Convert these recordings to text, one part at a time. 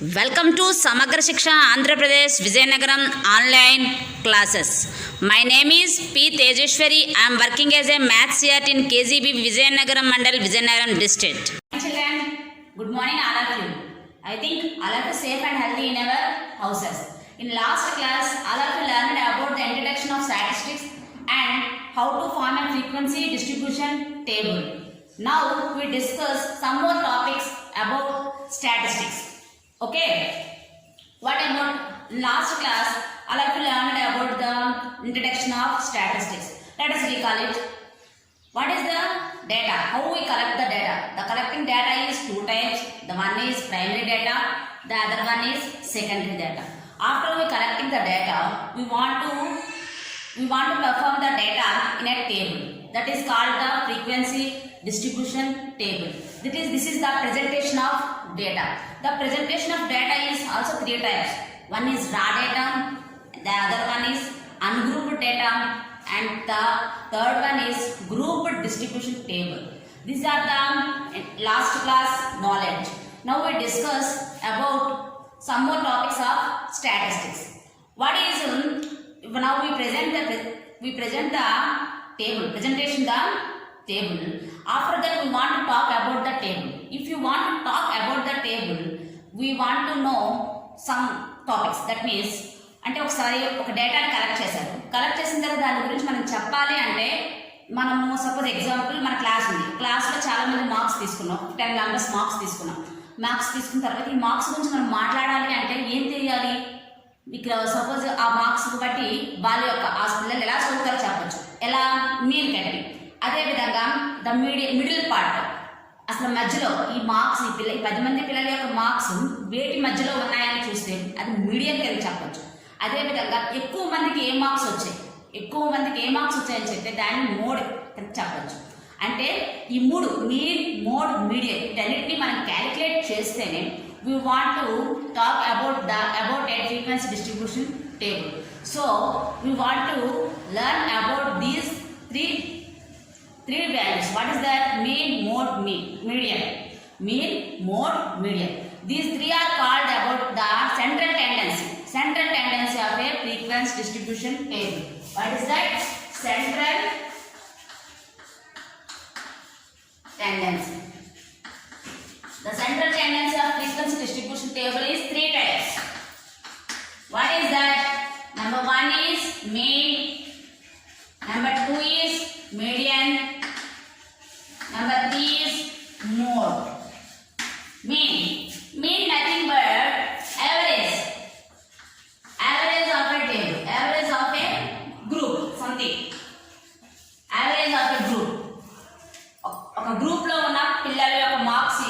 Welcome to Samagra Shiksha Andhra Pradesh Vizianagaram online classes. My name is P. Tejeshwari. I am working as a maths CRT in KGB Vizianagaram Mandal, Vizianagaram district. Children, good morning all of you. I think all of you safe and healthy in our houses. In last class, all of you learned about the introduction of statistics and how to form a frequency distribution table. Now we discuss some more topics about statistics. Okay, what about last class? All of you learned about the introduction of statistics. Let us recall it. What is the data? How we collect the data? The collecting data is two types. The one is primary data. The other one is secondary data. After we collecting the data, we want to perform the data in a table. That is called the frequency distribution table. This is the presentation of data. The presentation of data is also three types. One is raw data, the other one is ungrouped data, and the third one is grouped distribution table. These are the last class knowledge. Now we discuss about some more topics of statistics. What is now we present the table. Presentation the table. After that we want to talk about the table. If you want to talk about the table, we want to know some topics. That means అంటే ఒకసారి ఒక డేటాని collect చేసిన తర్వాత దాని గురించి మనం చెప్పాలి అంటే మనము సపోజ్ ఎగ్జాంపుల్ మన క్లాస్ ఉంది. క్లాస్లో చాలా మంది మార్క్స్ తీసుకున్నాం, 10 మెంబర్స్ మార్క్స్ తీసుకున్నాం. మార్క్స్ తీసుకున్న తర్వాత ఈ మార్క్స్ గురించి మనం మాట్లాడాలి అంటే ఏం తెలియాలి? ఇక్కడ సపోజ్ ఆ మార్క్స్ బట్టి వాళ్ళ యొక్క ఆ పిల్లలు ఎలా చదువుతారో చెప్పచ్చు. ఎలా? మీన్ కట్టి. అదేవిధంగా ద మిడిల్ పార్ట్, అసలు మధ్యలో ఈ మార్క్స్ ఈ 10 మంది పిల్లల యొక్క మార్క్స్ వేటి మధ్యలో ఉన్నాయని చూస్తే అది మీడియం కింద చెప్పచ్చు. అదేవిధంగా ఎక్కువ మందికి ఏ మార్క్స్ వచ్చాయని చెప్తే దాన్ని మోడ్ కింద చెప్పచ్చు. అంటే ఈ మూడు మీన్, మోడ్, మీడియం వీటన్నిటిని మనం క్యాలిక్యులేట్ చేస్తేనే we want to talk about a frequency distribution table. So we want to learn about these three values. What is that? Mean, mode, median. Mean, mode, median. These three are called about the central tendency of a frequency distribution table. What is that? Central tendency. The central tendency of frequency distribution table is three types. What is that? Number 1 is mean, number 2 is median, number 3 is mode. Mean nothing but average of a table, average of a group, something. Average of a group. ఒక group లో ఉన్న పిల్లల యొక్క marks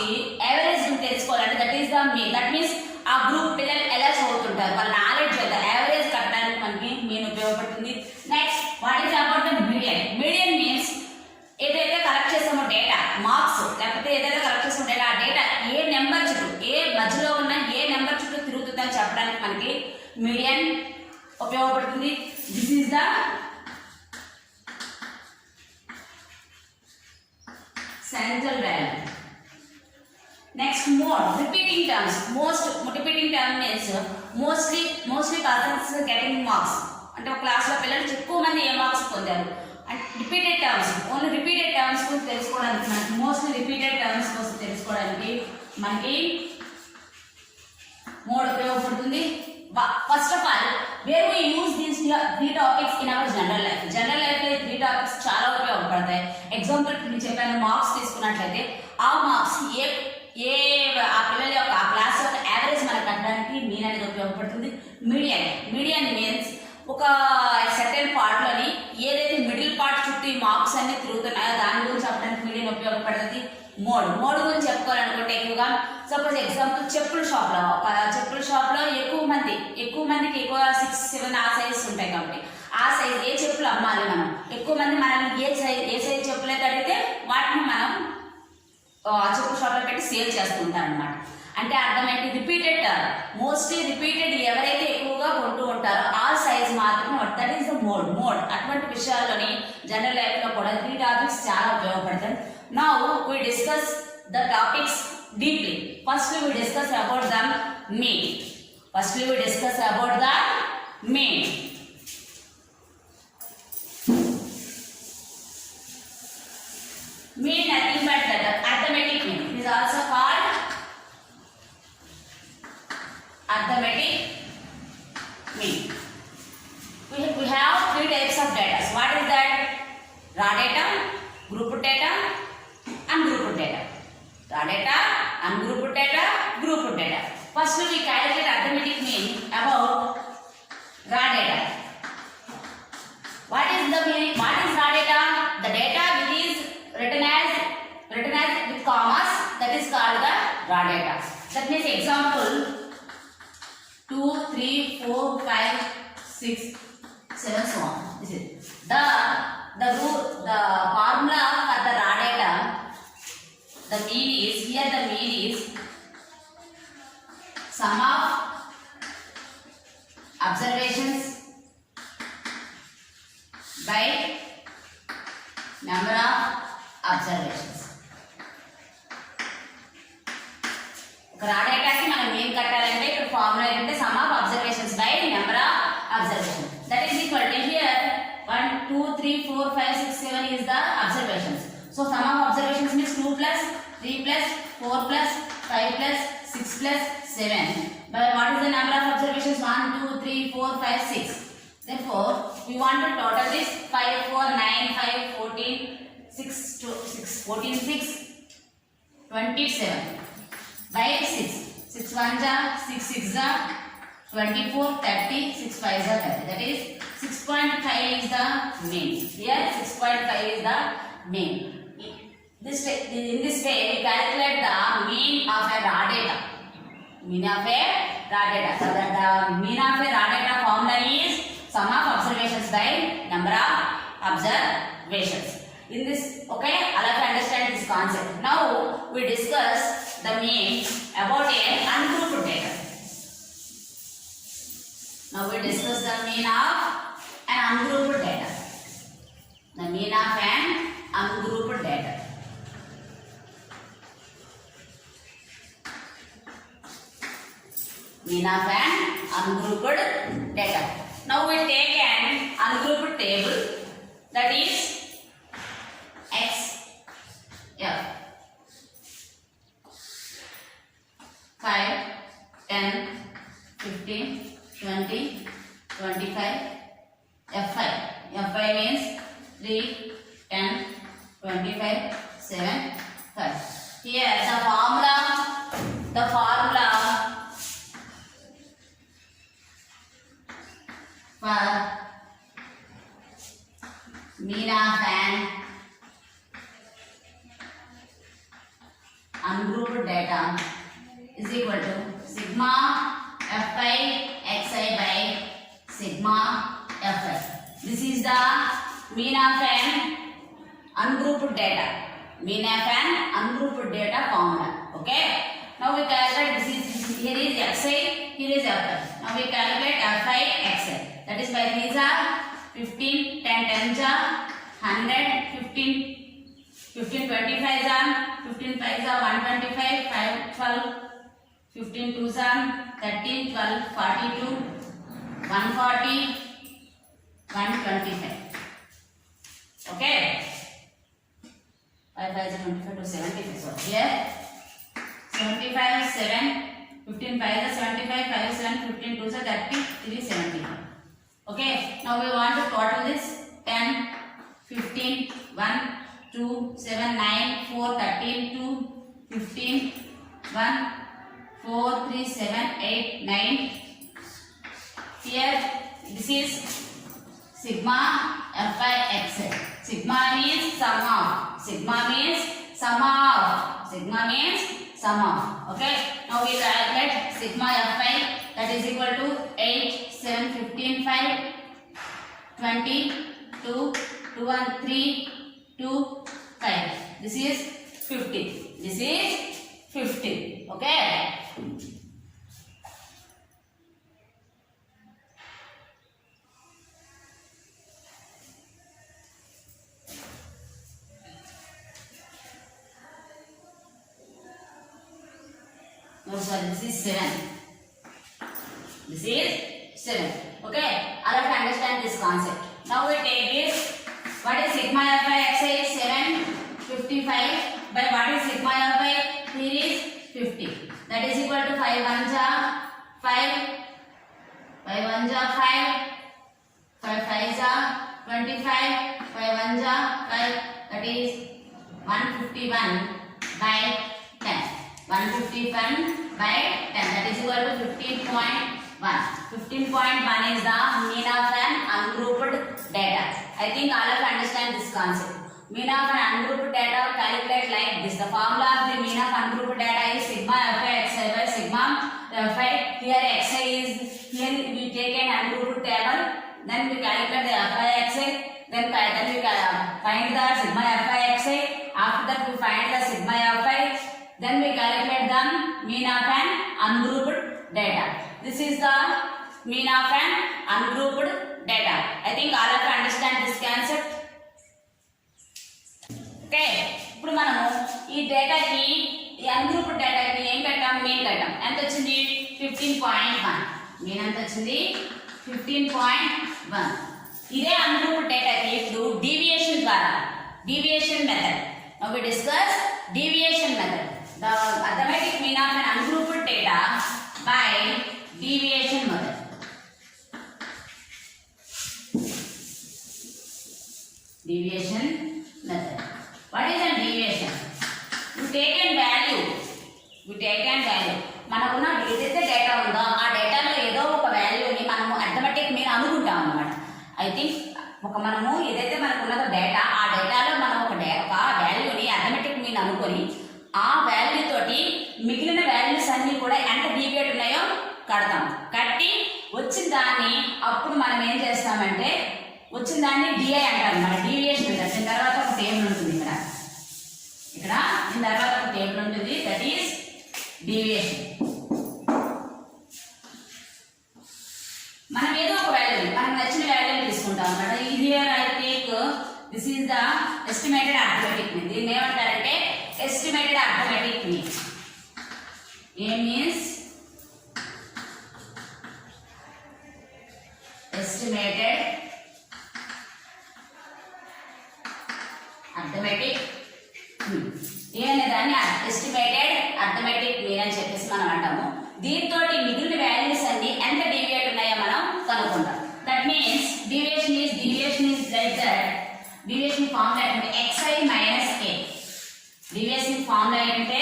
average తెలుసుకోవాలంటే that is the mean. That means ఆ group పిల్లలు ఎలా చదువుతుంటారు, వాళ్ళ నాలెడ్జ్ లేదా యావరేజ్ కట్టడానికి మనకి మీన్ ఉపయోగపడుతుంది. Next what is about the median. Median means ఏదైతే కలెక్ట్ చేసామో డేటా, మార్క్స్ లేకపోతే ఏదైతే కలెక్ట్ చేసామో డేటా, ఆ డేటా ఏ నెంబర్ చుట్టూ, ఏ మధ్యలో ఉన్న ఏ నెంబర్ చుట్టూ తిరుగుతుందని చెప్పడానికి మనకి మీడియన్ ఉపయోగపడుతుంది. This is the central value. Next, mode. Repeating terms. Repeating term means mostly persons getting marks. అంటే ఒక క్లాస్ లో పిల్లలు ఎక్కువ మంది ఏ మార్క్స్ పొందారు. And repeated terms, only repeated terms కోసం తెలుసుకోవడానికి మనకి మోడ్ ఉపయోగపడుతుంది. First of all where we use these three topics in our general life. General life లో త్రీ టాపిక్స్ చాలా ఉపయోగపడతాయి. ఎగ్జాంపుల్ నేను చెప్పాను, మార్క్స్ తీసుకున్నట్లయితే ఆ మార్క్స్ ఆ పిల్లల యొక్క ఆ క్లాస్ యొక్క యావరేజ్ మనకు కట్టడానికి మీన్ అనేది ఉపయోగపడుతుంది. మీడియన్ మీన్స్ ఒక సెకండ్ పార్ట్ లోని ఏదైతే మిడిల్ పార్ట్ చుట్టూ ఈ మార్క్స్ అన్ని తిరుగుతున్నాయో దాని గురించి చెప్పడానికి మీడియన్ ఉపయోగపడుతుంది. మోడ్ గురించి చెప్పుకోవాలనుకుంటే ఎక్కువగా సపోజ్ ఎగ్జాంపుల్ చెప్పుల షాప్ లో ఎక్కువ మందికి ఎక్కువ 6, 7 ఆ సైజ్ ఉంటాయి. కాబట్టి ఆ సైజ్ ఏ చెప్పులు అమ్మాలి, మనం ఎక్కువ మంది మనల్ని ఏ సైజ్ చెప్పులు అయితే అడిగితే వాటిని మనం చెప్పుల షాప్ లో పెట్టి సేల్ చేస్తుంటారు అనమాట. అంటే అర్థమైంది రిపీటెడ్ టర్మ్, మోస్ట్లీ రిపీటెడ్ ఎవరైతే ఎక్కువగా కొంటూ ఉంటారో ఆ సైజ్ మాత్రమే. That is the mode. అటువంటి విషయాల్లోని జనరల్ లైఫ్ లో కూడా 3 టాపిక్స్ చాలా ఉపయోగపడతాయి. Now we discuss the topics deeply. First we will discuss about the mean. Firstly, we discuss about the mean. Mean nothing but the arithmetic mean. It is also called arithmetic mean. We have three types of data. So what is that? Raw data, group data, ungrouped data. Raw data, ungrouped data, grouped data. First we calculate arithmetic mean about raw data. What is the meaning? What is raw data? The data which is written as with commas, that is called the raw data. That means example 2, 3, 4, 5, 6, 7, so on. This is the formula for the raw data. The mean is here. The mean is sum of observations by number of observations. raw data ki మనం mean కట్టాలంటే ఇక్కడ formula ఏంటంటే sum of observations by number of observations. That is equal to here 1, 2, 3, 4, 5, 6, 7 is the observations. So sum of observations means 2 plus 3 plus 4 plus 5 plus 6 plus 7. But what is the number of observations? 1, 2, 3, 4, 5, 6. Therefore, we want to total this 5, 4, 9, 5, 14, 6, 14, 6, 27 by 6. 6 1 ja, 6 6 ja, 24, 30, 6 5 ja 30. That is 6.5 is the mean. Here 6.5 is the mean. In this way, we calculate the mean of a raw data. Mean of a raw data. So the mean of a raw data formula is sum of observations by number of observations. In this, okay, all of you understand this concept. Now we discuss the mean about a ungrouped data. Now we discuss the mean of an ungrouped data. The mean of an ungrouped data. Mean of an ungrouped data. Now we take an ungrouped table, that is X, F, 5, 10, 15, 20, 25, F5. F5 means 3, 10, 25, 7, 5. Here the formula for mean of an ungrouped data is equal to sigma fi xi by sigma fi. This is the mean of an ungrouped data. Mean of an ungrouped data formula. Okay. Now we calculate this is here is xi, here is fi. Now we calculate fi xi. That is by these are 15, 10 10 ja, 100, 15, 15 25 ja, 15 5 ja, 125, 5 12, 15 2 ja, 13, 12, 42, 140, 125. Okay. 5 5 is 25 to 75. So here 75, 7, 15 5 is 75, 5 7, 15 2 is 30, 3 75. Okay, now we want to total this 10, 15, 1, 2, 7, 9, 4, 13, 2, 15, 1, 4, 3, 7, 8, 9. Here, this is sigma fi xi. Sigma means sum of. Sigma means sum of. Sigma means sum of. Okay, now we calculate sigma fi, that is equal to 8, 7, 15, 5, 20, 2, 2, 1, 3, 2, 5. This is 50. This is 50. Okay. No, sorry, this is 7. This is 7. Okay, all of you understand this concept. Now we take this. What is sigma f by xi is 755 by what is sigma f by here is 50. That is equal to 5 1 ja 5, 5 1 ja 5, 5 5 ja 25, 5 1 ja 5. That is 151 by 10. 151 by 10. That is equal to 15.1. 15.1 is the mean of an ungrouped data. I think all of you understand this concept. Mean of an ungrouped data calculate like this. The formula of the mean of ungrouped data is sigma fi xi by sigma fi. Here xi is, here we take an ungrouped table, then we calculate the fi xi, then we find the sigma fi xi. After that we find the sigma fi, then we calculate the mean of an ungrouped data. This is the mean of an ungrouped data. I think all of you understand this concept. Okay, ఇప్పుడు మనము ఈ డేటాకి ఈ ungrouped డేటాకి ఏం కట్టాం, mean కట్టాం. ఎంత వచ్చింది? 15.1. Mean ఎంత వచ్చింది? 15.1. ఇదే అన్గ్రూప్డ్ డేటాకి ఇప్పుడు డీవియేషన్ ద్వారా, deviation method. Now we discuss deviation method. The arithmetic mean of an ungrouped data by deviation method. Deviation method. What is a deviation? You take a value. మనకున్న ఏదైతే డేటా ఉందో ఆ డేటాలో ఏదో ఒక వాల్యూని మనము అర్థమెటిక్ మీన్ అనుకుంటాం అన్నమాట. ఐ థింక్ మనము ఏదైతే మనకు ఉన్నదో డేటా, ఆ డేటాలో మనం ఒక వాల్యూని అర్థమెటిక్ మీన్ అనుకొని ఆ వాల్యూ తోటి మిగిలిన వాల్యూస్ అన్ని కూడా ఎంత డీవియేట్ ఉన్నాయో కడతాం. కట్టి వచ్చిన దాన్ని అప్పుడు మనం ఏం చేస్తామంటే వచ్చిన దాన్ని డిఐ అంటారు. మన డీవియేషన్ ఉంటుంది. దీని తర్వాత ఒక టేబుల్ ఉంటుంది. ఇక్కడ దీని తర్వాత ఒక టేబుల్ ఉంటుంది. That is deviation. మనం ఏదో ఒక వాల్యూ, మనకు నచ్చిన వాల్యూని తీసుకుంటాం అన్నమాట. ఇది I take this is the estimated arithmetic mean. దీన్ని ఏమంటారంటే ఎస్టిమేటెడ్ అర్థమెటిక్ మీన్. ఏ మీన్స్ ఎస్టిమేటెడ్ అర్థమెటిక్ మీన్. ఏ అనే దాన్ని ఎస్టిమేటెడ్ అర్థమెటిక్ మీన్ అని చెప్పేసి మనం అంటాము. దీంతో మిగిలిన వాల్యూస్ అన్ని ఎంత డీవియేట్ ఉన్నాయో మనం కనుక్కుంటాం. That means deviation is like that. Deviation formula ఏంటంటే xi minus a. Deviation formula ఏంటంటే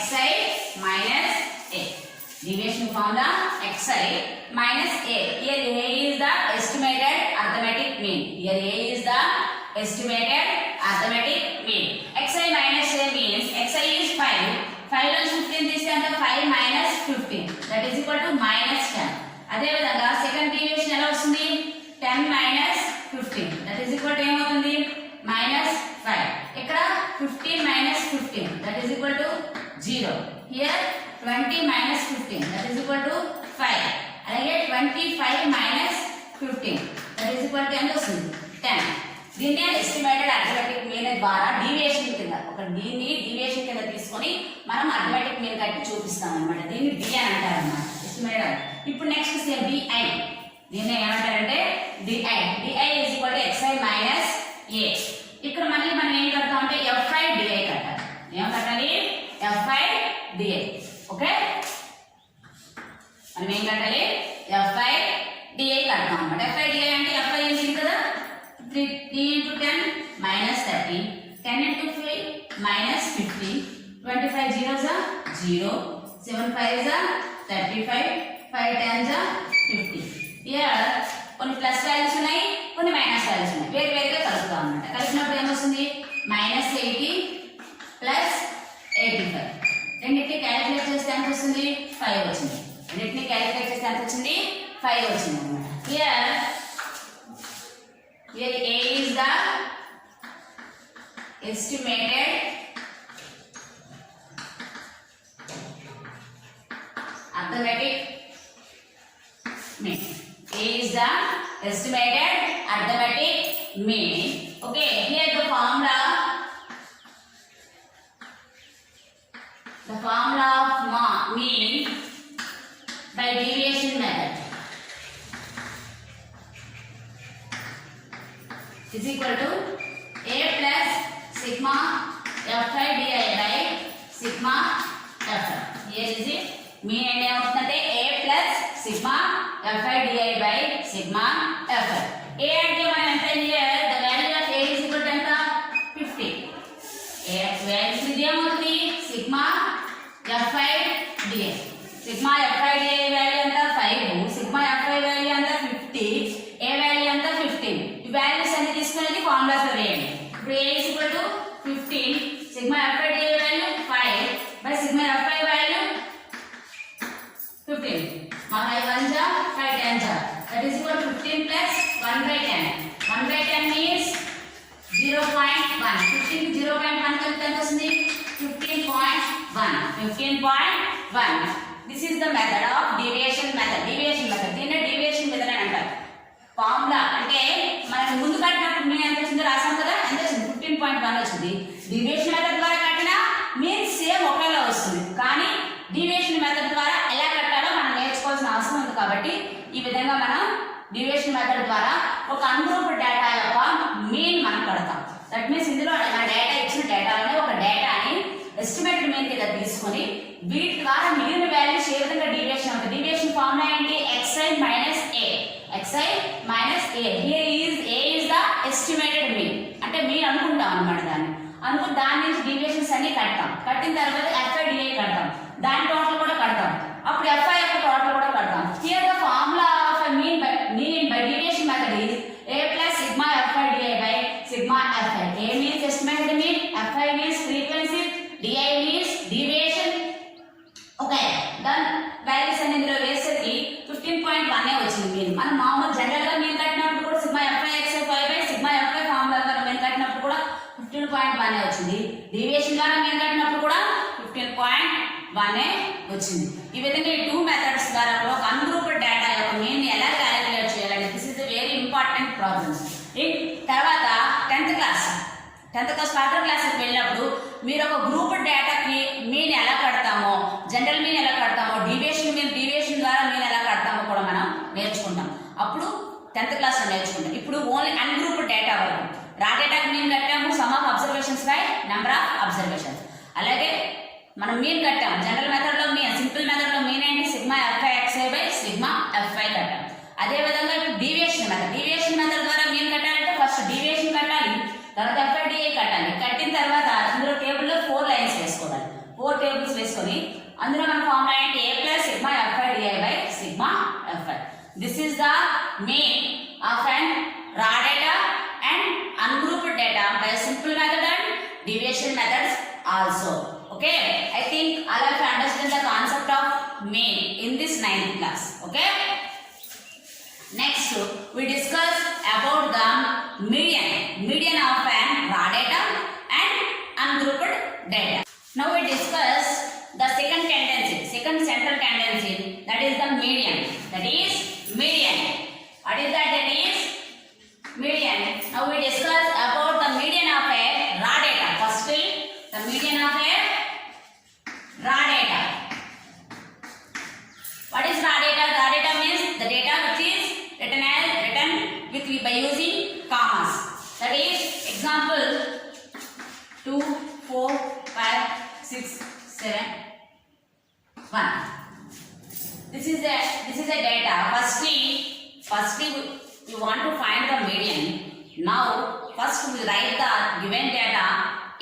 xi minus a. Deviation formula xi minus a. Here a is the estimated arithmetic mean. Here a is the estimated arithmetic mean. xi minus a means xi is 5. 5 లో 15 తీస్తే అంటే 5 minus 15. That is equal to minus 10. అదే విధంగా second deviation ఎలా వస్తుంది? 10 minus 15. That is equal to ఏమవుతుంది? minus 5. ఇక్కడ 15 minus 15. That is equal to 0. Here 20 minus 15. That is equal to 5. అలాగే 25 minus 15. That is equal to ఎంత వస్తుంది? 10. దీన్ని ఎస్టిమేటెడ్ అర్థమెటిక్ మీన్ ద్వారా డీవియేషన్ కింద డీవియేషన్ కింద తీసుకొని మనం అర్థమెటిక్ మీన్ కట్టి చూపిస్తాం అనమాట. దీన్ని డి అని అంటారు అన్నమాట, ఎస్టిమేటెడ్. ఇప్పుడు నెక్స్ట్ సేమ్ డిఐ. దీన్ని ఏమంటారంటే DI. DI is equal to xi minus a. ఇక్కడ మళ్ళీ మనం ఏం కడతాం అంటే fi డిఐ కట్టాలి. ఏం కట్టాలి? fi DI. ఓకే, మనం ఏం కట్టాలి? fi డిఐ కడతాం అన్నమాట. fi డిఐ అంటే fi ఏంటి కదా, 3 into 10 minus 30, 10 into 5 minus 50, 25 zeros are 0, 7 5s are 35, 5 10s are 50. Here కొన్ని ప్లస్ వాల్యూస్ ఉన్నాయి, కొన్ని మైనస్ వాల్యూస్ ఉన్నాయి. వేరువేరుగా కలుపుతాం అన్నమాట. కలిపినప్పుడు ఏమొస్తుంది? Minus 80 plus 85. రెండింటిని క్యాలిక్యులేట్ చేస్తే ఎంత వస్తుంది? 5 వచ్చింది. రెండింటిని క్యాలిక్యులేట్ చేస్తే ఎంత వచ్చింది? 5 వచ్చింది అన్నమాట. Here A is the estimated arithmetic mean. A is the estimated arithmetic mean. Okay, here the formula of mean by deviation method. is equal to a plus sigma fi di by sigma fi. Here is it. Mean and ఏమవుతుందంటే a plus sigma fi di by sigma fi. A అంటే మనం ఎంత here the value of a is equal to ఎంత 50. A value ఇది ఏమవుతుంది sigma fi di. sigma fi di value ఎంత 5, sigma fi value ఎంత 50, a value ఎంత 15. ఈ వాల్యూస్ అన్ని తీసుకునేది ఫార్ములాస్ లో వేయండి. ఇప్పుడు a is equal to 15, sigma fi di value 5 by sigma fi value 15. 5 1 ja 5 10 ja, that is equal to 15 plus 1 by 10. 1 by 10 means 0.1. 15 కి 0.1 కలిపితే ఎంత వస్తుంది 15.1. 15.1. This is the method of deviation method. Deviation method. దీన్ని deviation method అని అంటారు. Formula అంటే మనం ముందు కట్టినప్పుడు మీన్ ఎంత వచ్చిందో రాసాం కదా, ఎంత వచ్చింది 15.1 వచ్చింది. డివియేషన్ మెథడ్ ద్వారా కట్టినా మీన్ సేమ్ ఒకేలా వస్తుంది, కానీ డివియేషన్ మెథడ్ ద్వారా ఎలా కట్టాలో మనం నేర్చుకోవాల్సిన అవసరం ఉంది. కాబట్టి ఈ విధంగా మనం డివియేషన్ మెథడ్ ద్వారా ఒక అన్గ్రూప్ డేటా యొక్క మీన్ మనం కడతాం. దట్ మీన్స్ ఇందులో మన డేటా ఇచ్చిన డేటాలోనే ఒక డేటాని ఎస్టిమేటెడ్ మీన్ కింద తీసుకొని వీటి ద్వారా మిగిలిన వాల్యూస్ ఏ విధంగా డీవియేషన్ అవుతుంది. డీవియేషన్ ఫార్ములా ఏంటి xi minus a. xi minus a. Here is a is the estimated mean. అంటే మీన్ అనుకుంటాం అన్నమాట. దాని నుంచి డీవియేషన్స్ అన్ని కడతాం. కట్టిన తర్వాత fi di కడతాం. దాని టోటల్ కూడా కడతాం. అప్పుడు fi యొక్క టోటల్ కూడా కడతాం. Here the formula of a mean by deviation method is a plus sigma fi di by sigma fi. A means estimated mean, fi means frequency, di means deviation. Okay, then values అన్ని ఇందులో వేసేది 15.1 వచ్చింది mean. మనం మామూలు general గా mean కట్టినప్పుడు కూడా sigma fi xi by sigma fi formula ద్వారా మీన్ కట్టినప్పుడు కూడా 15.1 వచ్చింది. డీవియేషన్ ద్వారా మీన్ కట్టినప్పుడు కూడా 15.1 వచ్చింది. ఈ విధంగా ఈ 2 మెథడ్స్ ద్వారా ఒక అన్గ్రూప్డ్ డేటా యొక్క మీన్ ని ఎలా క్యాలిక్యులేట్ చేయాలంటే this is the very important problems. తర్వాత 10th క్లాస్ ఫర్దర్ క్లాస్కి వెళ్ళినప్పుడు మీరు ఒక గ్రూప్ డేటాకి మీన్ ఎలా కడతామో, జనరల్ మీన్ ఎలా కడతామో, డీవియేషన్ ద్వారా మీన్ ఎలా కడతామో కూడా మనం నేర్చుకుంటాం. అప్పుడు 10th క్లాస్లో నేర్చుకుంటాం. ఇప్పుడు ఓన్లీ అన్గ్రూప్ డేటా వరకు రా డేటాకి మీన్ కట్టాము some of observations by number of observations. అలాగే మనం మీన్ కట్టాము జనరల్ మెథడ్ లో మీన్, సింపుల్ మెథడ్ లో మీన్ ఏంటి sigma fi xi by sigma fi కట్టాం. అదే విధంగా డీవియేషన్ మెథడ్ ద్వారా మీన్ కట్టాలంటే ఫస్ట్ డీవియేషన్ కట్టాలి, తర్వాత fi di కట్టాలి. కట్టిన తర్వాత అందులో టేబుల్లో 4 లైన్స్ వేసుకోవాలి. 4 టేబుల్స్ వేసుకొని అందులో మన ఫార్ములా ఏంటి a plus sigma fi di by sigma fi. This is the mean of an raw data and ungrouped data by simple method and deviation methods also. Okay, I think all of you understand the concept of mean in this 9th class. Okay, next we discuss about the median of an raw data and ungrouped data. Now we discuss the second central tendency, that is the median. What is that? That is median. Now we discuss about the median of a raw data. Firstly, the median of a raw data. What is raw data? Raw data means the data which is written by using commas. That is example 2, 4, 5, 6, 7, 1. This is a data. Firstly we want to find the median. Now first we write the given data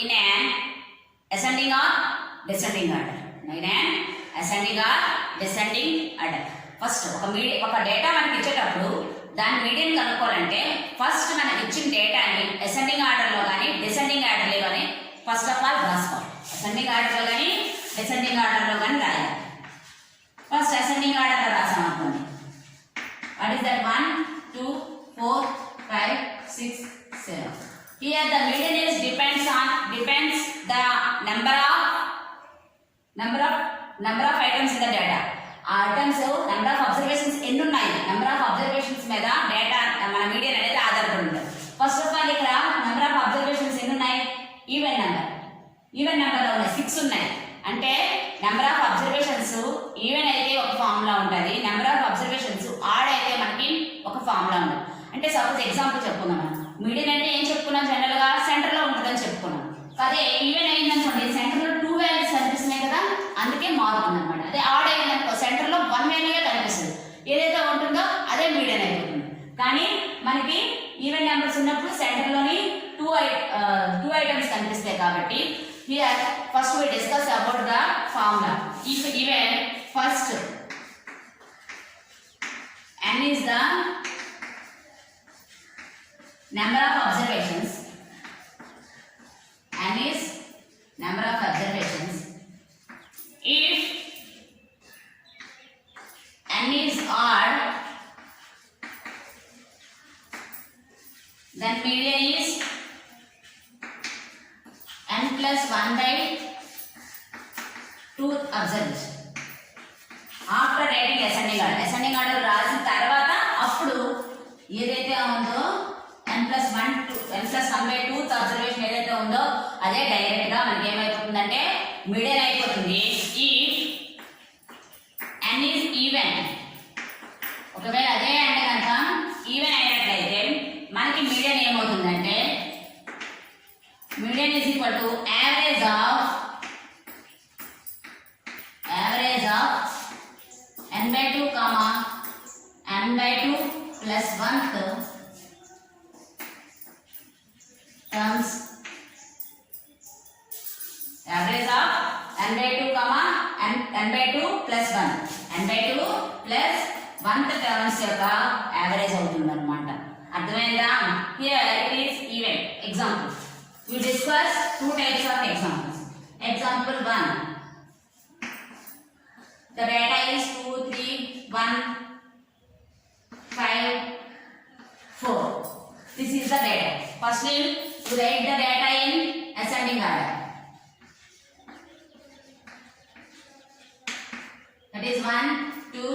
in an ascending or descending order. First ఒక data మనకి ఇచ్చేటప్పుడు దాని median కనుక్కోవాలంటే first మనం ఇచ్చిన డేటాని ascending ఆర్డర్లో కానీ descending ఆర్డర్లో కానీ ఫస్ట్ ఆఫ్ ఆల్ రాసుకోవాలి. అసెండింగ్ ఆర్డర్లో కానీ డిసెండింగ్ ఆర్డర్లో కానీ రాయాలి. ఫస్ట్ అసెండింగ్ ఆర్డర్లో రాసాం అనుకోండి. What is that 1, 2, 4, 5, 6, 7. Here the median is depends the number of items in the data. ఆ ఐటమ్స్ నెంబర్ ఆఫ్ అబ్జర్వేషన్స్ ఎన్ని ఉన్నాయి, నెంబర్ ఆఫ్ అబ్జర్వేషన్స్ మీద డేటా మన మీడియన్ అనేది ఆధారపడి ఉంటుంది. ఫస్ట్ ఆఫ్ ఆల్ ఇక్కడ నెంబర్ ఆఫ్ అబ్జర్వేషన్స్ ఎన్ని ఉన్నాయి, ఈవెన్ నెంబర్లో ఉన్నాయి 6 ఉన్నాయి. అంటే నెంబర్ ఆఫ్ అబ్జర్వేషన్స్ ఈవెన్ అయితే ఒక ఫార్ములా ఉంటుంది, నెంబర్ ఆఫ్ అబ్జర్వేషన్స్ ఆడ్ అయితే మనకి ఒక ఫార్ములా ఉంటుంది. అంటే సపోజ్ ఎగ్జాంపుల్ చెప్పుకుందాం. మీడియన్ అంటే ఏం చెప్పుకున్నాం, జనరల్ గా సెంటర్ లో ఉంటుందని చెప్పుకున్నాం. అదే ఈవెన్ అయిందనుకోండి సెంటర్ లో 2 వాల్యూస్ కనిపిస్తున్నాయి కదా, అందుకే మారుతుంది అనమాట. అదే ఆడ్ అయిందనుకో సెంటర్ లో 1 వాల్యూ కనిపిస్తుంది, ఏదైతే ఉంటుందో అదే మీడియన్ అయిపోతుంది. కానీ మనకి ఈవెన్ నెంబర్స్ ఉన్నప్పుడు సెంటర్ లోని 2 ఐటమ్స్ కనిపిస్తాయి కాబట్టి here first we discuss about the formula. If even first n is the number of observations, n is number of observations. If n is odd, then median is n plus 1 by 2 observation. After writing ascending order రాసిన తర్వాత అప్పుడు ఏదైతే ఉందో n plus 1 by 2 observation ఏదైతే ఉందో అదే direct గా మనకి ఏమైపోతుందంటే మీడియన్ అయిపోతుంది. if n is even, ఒకవేళ అదే అంటే కనుక ఈవెన్ అయినట్లయితే మనకి మీడియన్ ఏమవుతుందంటే median is equal to average of n by 2 comma n by 2 plus 1th terms, average of n by 2 comma n by 2 plus 1, n by 2 plus 1th terms యొక్క average అవుతుంది అన్నమాట. అర్థమైందా? Here it is even. Example we discuss 2 types of examples. Example 1, the data is 2 3 1 5 4. This is the data. Firstly to write the data in ascending order, that is 1 2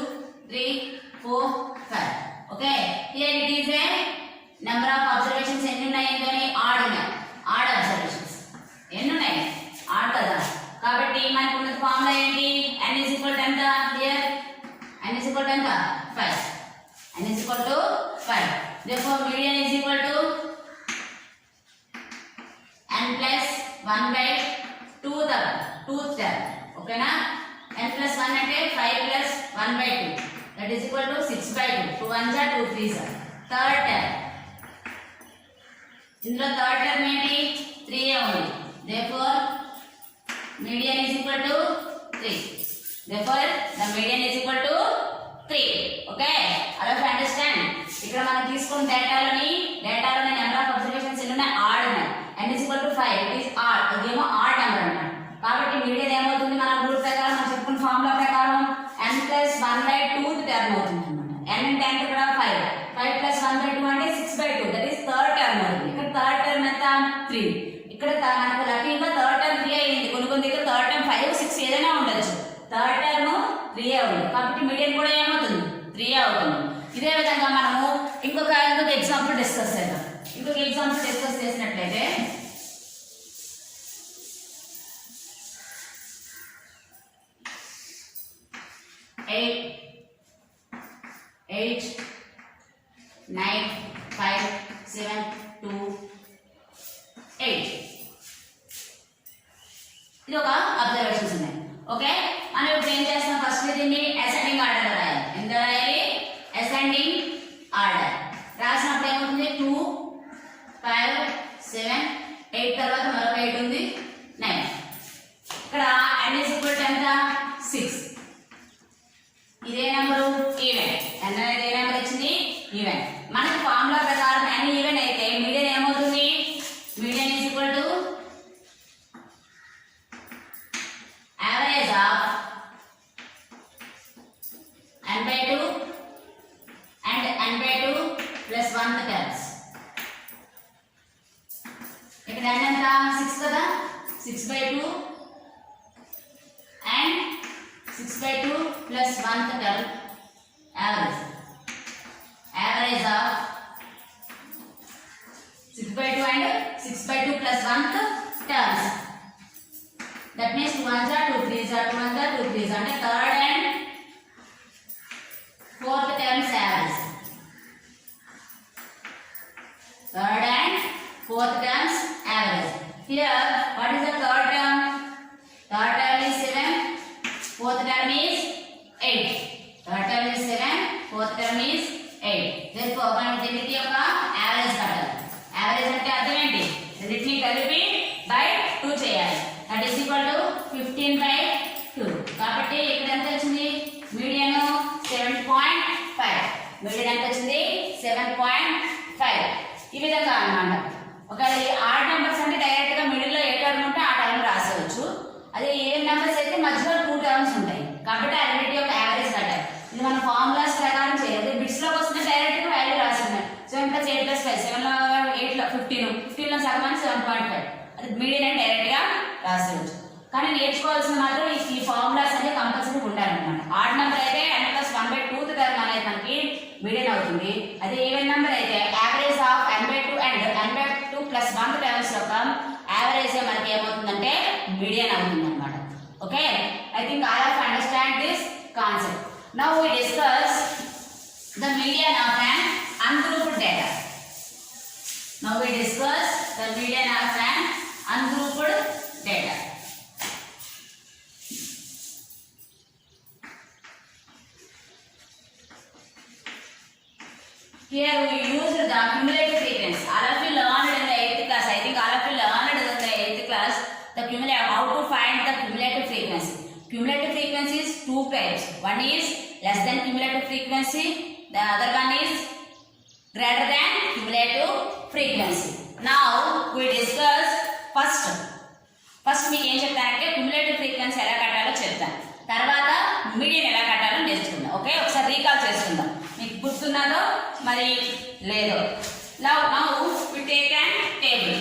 3 4 5. okay, here it is a number of observations ఎన్ని ఉన్నాయంటే add ఉన్నాయి, add observations ఎన్ని ఉన్నాయి, add కదా. కాబట్టి మనకు ఉన్న formula ఏంటి, n is equal to ఎంత, here n is equal to ఎంత 5, n is equal to 5. therefore median is equal to n plus 1 by 2 term. ఓకేనా, n plus 1 అంటే 5 plus 1 by 2, that is equal to 6 by 2. 2 1s are 2 3s are. Third term, ఇందులో third term ఏంటి 3 ఉంది. therefore median is equal to 3. therefore the median is equal to 3. okay, all of you understand? ఇక్కడ మనం తీసుకున్న డేటాలోని number of observations ఎన్ని ఉన్నాయి, add ఉన్నాయి. n is equal to 5, it is odd, అదేమో ఆడ్ నెంబర్ అన్నమాట. కాబట్టి మీడియన్ ఏమవుతుంది, మన రూల్ ప్రకారం మనం చెప్పుకున్న ఫార్ములా ప్రకారం n plus 1 by 2 టర్మ్ అవుతుంది అన్నమాట. n అంటే ఎంత ఇక్కడ 5 plus 1 by 2 అంటే 6 by 2, that is third term అవుతుంది. ఇక్కడ థర్డ్ టర్మ్ ఎంత 3. ఇక్కడ మనకు లక్కీగా థర్డ్ టర్మ్ 3 అయింది. కొన్ని దగ్గర థర్డ్ టర్మ్ 5 6 ఏదైనా ఉండొచ్చు, థర్డ్ టర్మ్ 3 ఉంది. కాబట్టి మీడియన్ కూడా ఏమవుతుంది 3 అవుతుంది. ఇదే విధంగా మనము ఇంకొక ఎగ్జాంపుల్ డిస్కస్ చేద్దాం. ఇంకొక ఎగ్జాంపుల్ డిస్కస్ చేసినట్లయితే 8 9 5 7 2 8 ఇది ఒక అబ్జర్వేషన్స్ ఉన్నాయి. ఓకే, మనం ఇప్పుడు ఏం చేస్తాం, ఫస్ట్ దీన్ని అసెండింగ్ ఆర్డర్ లో రాయాలి. ఎంత రాయాలి, అసెండింగ్ ఆర్డర్. రాసినప్పుడు ఏమవుతుంది 2 5 7 8 తర్వాత మరొక 8 ఉంది 9. ఇక్కడ n is equal to ఎంత 6. ఇదే నెంబరు ఈవెన్, n అనేది ఏ నెంబర్ వచ్చింది ఈవెన్. మనకి ఫార్ములా ప్రకారం n ఈవెన్ అయితే మీడియన్ ఏమవుతుంది, median is equal to average of n by 2 and n by 2 plus 1 terms. ఇక్కడ n ఎంత 6 కదా, 6 by 2 and 6 by 2 plus 1 term, average of 6 by 2 and 6 by 2 plus 1 terms. That means 2 1s are 2 3s are 2 1s are 2 3s అంటే third and fourth terms average. Third and fourth term is 8. Therefore మనం దీనికి ఒక average కట్టాలి. Average అంటే అర్థం ఏంటి? రెండింటిని కలిపి బై 2 చేయాలి. That is equal to 15/2. కాబట్టి ఇక్కడ ఎంత వచ్చింది? మీడియన్ 7.5. మీడియన్ ఎంత వచ్చింది? 7.5. ఈ విధంగా అన్నమాట. ఒకవేళ ఆడ్ నెంబర్స్ అంటే డైరెక్ట్ గా మిడిల్ లో ఏ టర్మ్ ఉంటే ఆ టర్మ్ రాసేయచ్చు. అదే ఈవెన్ నెంబర్స్ అయితే మధ్యలో 2 టర్మ్స్ ఉంటాయి. కాబట్టి ఆ రెండింటి యొక్క యావరేజ్ కట్టాలి. ఇది మన ఫార్ములాస్ ప్రకారం చేయాలి. బిట్స్ లోకి వస్తే డైరెక్ట్ గా వాల్యూ రాస్తున్నాయి. 7+8+5 7 లో 8 లో 15 లో సగం 7.5. అది మీడియన్ అని డైరెక్ట్ గా రాసేయచ్చు. కానీ నేర్చుకోవాల్సిన మాత్రం ఈ ఫార్ములాస్ అనేది కంపల్సరీ ఉండాలన్నమాట. ఆడ్ నెంబర్ అయితే n+1/2 టర్మ్ అనేది మనకి మీడియన్ అవుతుంది. అదే ఈవెన్ నెంబర్ అయితే average of n/2 and n/2 + 1 terms యొక్క యావరేజ్ మనకి ఏమవుతుందంటే మీడియన్ అవుతుంది అన్నమాట. Okay, I think all of understand this concept. Now we discuss the median of an ungrouped data. Now we discuss the median of an ungrouped data. Here we used the cumulative frequency. All of you learned in the 8th class. I think all of you learned in the 8th class the cumulative, how to find the cumulative frequency. Cumulative frequency is 2 types. One is less than cumulative frequency. The other one is greater than cumulative frequency. Now we discuss first మీకు ఏం చెప్తానంటే cumulative frequency ఎలా కట్టాలో చెప్తాను. తర్వాత median ఎలా కట్టాలో నేర్చుకుందాం. ఓకే, ఒకసారి రీకాల్ చేసుకుందాం. మీకు గుర్తున్నదో మరి లేదో. Now we take an table.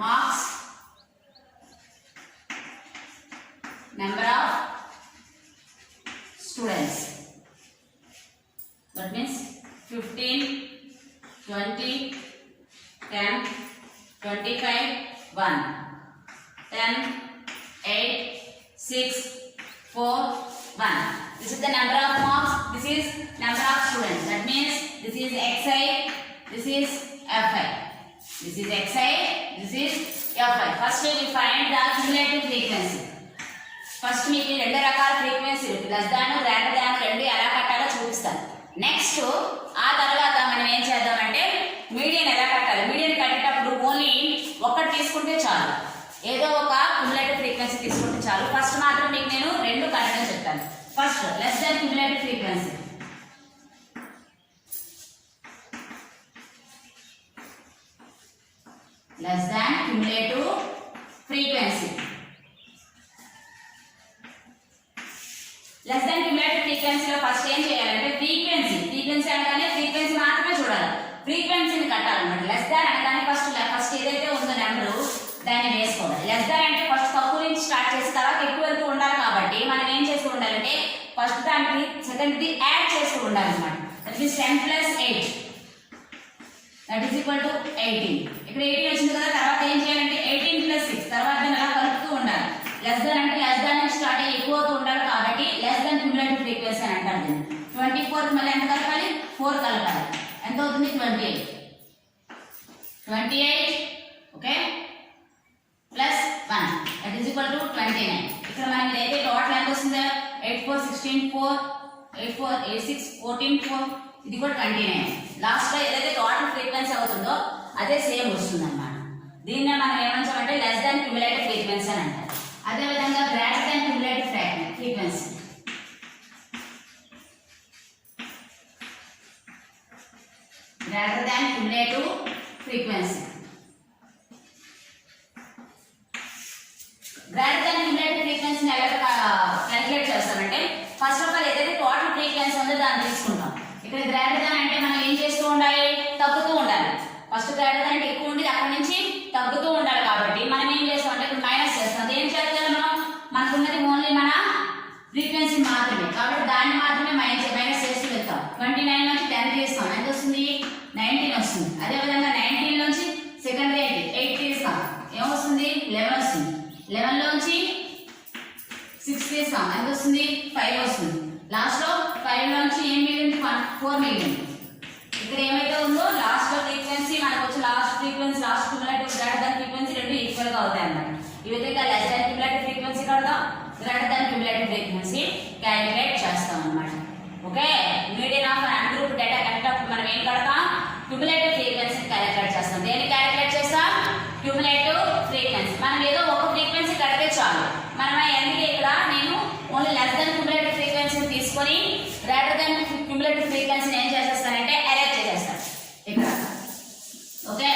Marks, number of students. That means 15, 20, 10, 25, 1, 10, 8, 6, 4, 1. This is the number of marks. This is number of students. That means this is xi, this is fi. This is xi, this is fi. First we find the cumulative frequency. First మీకు రెండు రకాల frequency less than greater than రెండు ఎలా కట్టాలో చూపిస్తాను. Next ఆ తర్వాత మనం ఏం చేద్దామంటే మీడియన్ ఎలా కట్టాలి. మీడియన్ కట్టేటప్పుడు ఓన్లీ ఒకటి తీసుకుంటే చాలు, ఏదో ఒక క్యుములేటివ్ ఫ్రీక్వెన్సీ తీసుకుంటే చాలు. ఫస్ట్ మాత్రం మీకు నేను రెండు కట్టడం చెప్తాను. First less than cumulative frequency. Less than cumulative frequency. Less than cumulative ఫ్రీక్వెన్సీలో ఫస్ట్ ఏం చేయాలంటే ఫ్రీక్వెన్సీ అనగానే ఫ్రీక్వెన్సీ మాత్రమే చూడాలి, ఫ్రీక్వెన్సీని కట్టాలన్నమాట. లెస్ దాన్ అనగానే ఫస్ట్ ఏదైతే ఉందో నెంబరు దాన్ని వేసుకోవాలి. లెస్ దాన్ అంటే ఫస్ట్ తక్కువ నుంచి స్టార్ట్ చేసిన తర్వాత ఎక్కువ వరకు ఉండాలి. కాబట్టి మనం ఏం చేస్తూ ఉండాలంటే ఫస్ట్ దానికి సెకండ్ది యాడ్ చేస్తూ ఉండాలి అనమాట. That means 10 + 8 that is equal to 18. ఇక్కడ 18 వచ్చింది కదా, తర్వాత ఏం చేయాలంటే 18 + 6 తర్వాత దాన్ని అలా కలుపుతూ ఉండాలి. లెస్ దాన్ అంటే లెస్ దాన్ నుంచి స్టార్ట్ అయ్యి ఎక్కువ అవుతూ ఉండాలి. కాబట్టి లెస్ దాన్ క్యుములేటివ్ ఫ్రీక్వెన్సీ అని అంటారు దీన్ని. 24 మళ్ళీ ఎంత కలపాలి? 4 కలపాలి. ఎంత అవుతుంది? 28 okay plus 1 that is equal to 29. ఇక్కడ మనకి అయితే టోటల్ ఎంత వస్తుంది? 8 4 16 4 8 4 8 6 14 4 ఇది కూడా 29. లాస్ట్ లో ఏదైతే టోటల్ ఫ్రీక్వెన్సీ అవుతుందో అదే సేమ్ వస్తుంది అన్నమాట. దీన్నే మనం ఏమంటామంటే లెస్ దాన్ క్యుములేటివ్ ఫ్రీక్వెన్సీ అని అంటారు. అదే విధంగా greater than cumulative frequency. Greater than cumulative frequency. Greater than cumulative ఫ్రీక్వెన్సీని ఎలా క్యాలిక్యులేట్ చేస్తామంటే ఫస్ట్ ఆఫ్ ఆల్ ఏదైతే టోటల్ ఫ్రీక్వెన్సీ ఉందో దాన్ని తీసుకుంటాం. ఇక్కడ గ్రేటర్ దాన్ అంటే మనం ఏం చేస్తూ ఉండాలి? తగ్గుతూ ఉండాలి. ఫస్ట్ గ్రేటర్ దాన్ అంటే ఎక్కువ ఉండి అక్కడి నుంచి తగ్గుతూ ఉండాలి. కాబట్టి మనం ఏం చేస్తాం అంటే ఇక్కడ మైనస్ చేస్తాం. అది ఏం చేస్తాం? మనకున్నది ఓన్లీ మన ఫ్రీక్వెన్సీ మాత్రమే, కాబట్టి దాన్ని మాత్రమే మైనస్ చేస్తూ వెళ్తాం. 29 నుంచి 10 తీస్తాం, ఎంత వస్తుంది? 19 వస్తుంది. అదేవిధంగా 19 నుంచి సెకండ్ 8 తీస్తాం, ఏమొస్తుంది? 11 వస్తుంది. 11 నుంచి 6 తీస్తాం, ఎంత వస్తుంది? 5 వస్తుంది. లాస్ట్ లో 5 నుంచి ఏం మిగిలింది? 4 మిగిలింది. ఇక్కడ ఏమైతే ఉందో లాస్ట్ లో ఫ్రీక్వెన్సీ మనకు వచ్చి last cumulative greater than frequency రెండు ఈక్వల్ గా అవుతాయి అన్నమాట. ఈ విధంగా లెస్ దాన్ క్యుములేటివ్ ఫ్రీక్వెన్సీ కడదాం, greater than cumulative cumulative frequency calculate చేస్తాం అన్నమాట. Okay, median of ungroup data కట్టేటప్పుడు మనం ఏం కడతాం? క్యూములేటివ్ ఫ్రీక్వెన్సీ క్యాలిక్యులేట్ చేస్తాం. దేన్ని క్యాలిక్యులేట్ చేస్తాం? Cumulative frequency. మనం ఏదో ఒక ఫ్రీక్వెన్సీ కడితే చాలు. మనం ఎందుకే ఇక్కడ నేను ఓన్లీ లెస్ దెన్ క్యూములేటివ్ ఫ్రీక్వెన్సీని తీసుకొని గ్రేటర్ దెన్ క్యూములేటివ్ ఫ్రీక్వెన్సీని ఏం చేసేస్తానంటే అరేంజ్ చేసేస్తాను ఇక్కడ. Okay,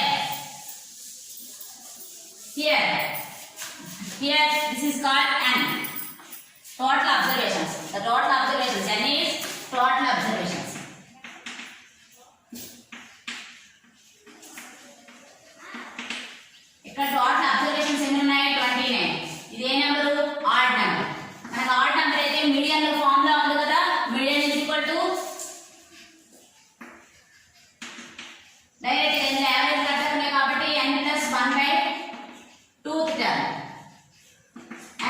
here this is called n, total observations. The total observations, n is total observations. ఇక్కడ టోటల్ అబ్జర్వేషన్స్ ఎన్ని ఉన్నాయి? 29. ఇది ఏ నెంబర్? Odd number. మనకు ఆడ్ నెంబర్ అయితే మీడియన్ లో ఫార్ములా ఉంది కదా, median is equal to direct గా యావరేజ్ కట్టకునే కాబట్టి n plus 1/2 term.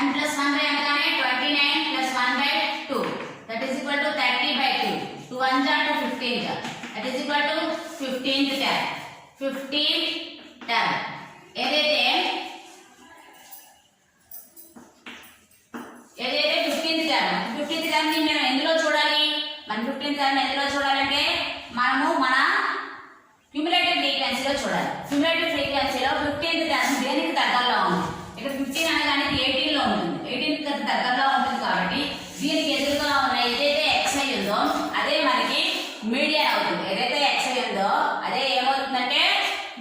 n plus 1 అనగానే 29 plus 1/2 that is equal to 30/2. 2 1 జా 15 that is equal to 15th term. 15 term ఏదైతే 15th టర్మ్ ని మనం ఎందులో చూడాలి? మన 15th టర్మ్ ఎందులో చూడాలంటే మనము మన క్యూములేటివ్ ఫ్రీక్వెన్సీలో చూడాలి. క్యూములేటివ్ ఫ్రీక్వెన్సీలో 15th టర్మ్ దేనికి దగ్గరలో ఉంది? ఇక్కడ 15 అనగానే 18 లో ఉంటుంది. 18 కి దగ్గరలో ఉంటుంది కాబట్టి దీనికి ఎదురుగా ఉన్న ఏదైతే xi ఉందో అదే మనకి మీడియన్ అవుతుంది. ఏదైతే xi ఉందో అదే ఏమవుతుందంటే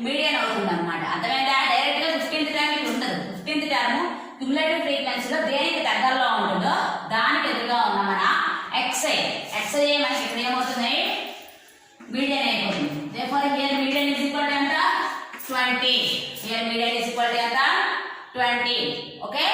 మీడియన్ అవుతుంది అన్నమాట. అర్థమైందా? డైరెక్ట్ గా 15th టర్మ్ ఇక్కడ ఉండదు. 15th టర్మ్ క్యూములేటివ్ ఫ్రీక్వెన్సీలో దేనికి దగ్గరలో ఉంటుందో దానికి ఎదురుగా ఉన్న మన xi మనకి ఇక్కడ ఏమవుతుంది? మీడియన్ అయిపోతుంది. therefore here median is equal to ఎంత? 20. here median is equal to ఎంత? 20. okay,